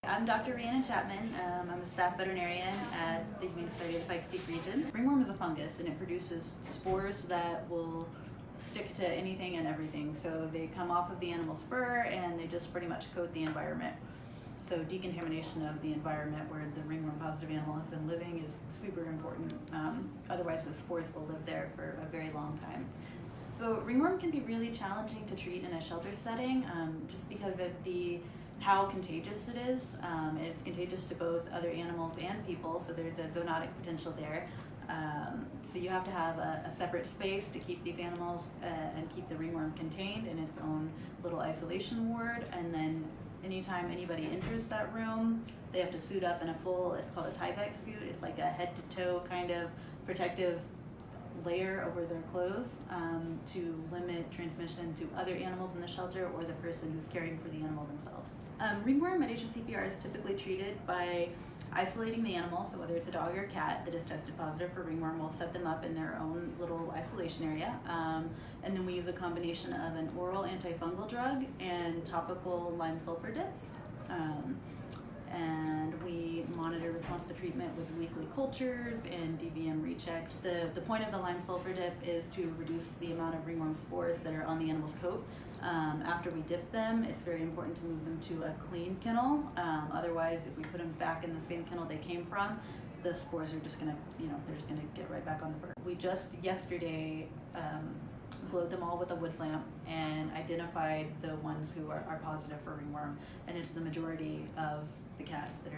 I'm Dr. Rhiannon Chapman. I'm a staff veterinarian at the Humane Society of the Pikes Peak region. Ringworm is a fungus and it produces spores that will stick to anything and everything. So they come off of the animal's fur and they just pretty much coat the environment. So decontamination of the environment where the ringworm positive animal has been living is super important. Otherwise the spores will live there for a very long time. So ringworm can be really challenging to treat in a shelter setting just because of how contagious it is. It's contagious to both other animals and people, so there's a zoonotic potential there. So you have to have a separate space to keep these animals and keep the ringworm contained in its own little isolation ward, and then anytime anybody enters that room, they have to suit up in a full, it's called a Tyvek suit. It's like a head to toe kind of protective layer over their clothes to limit transmission to other animals in the shelter or the person who's caring for the animal themselves. Ringworm at HSPPR is typically treated by isolating the animal, so whether it's a dog or a cat that is tested positive for ringworm, we'll set them up in their own little isolation area, and then we use a combination of an oral antifungal drug and topical lime sulfur dips. And we monitor response to treatment with weekly cultures and DVM rechecks. The point of the lime sulfur dip is to reduce the amount of ringworm spores that are on the animal's coat. After we dip them, it's very important to move them to a clean kennel. Otherwise, if we put them back in the same kennel they came from, the spores are just gonna, they're just gonna get right back on the fur. We just yesterday glowed them all with a wood lamp and identified the ones who are positive for ringworm, and it's the majority of the cats that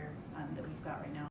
we've got right now.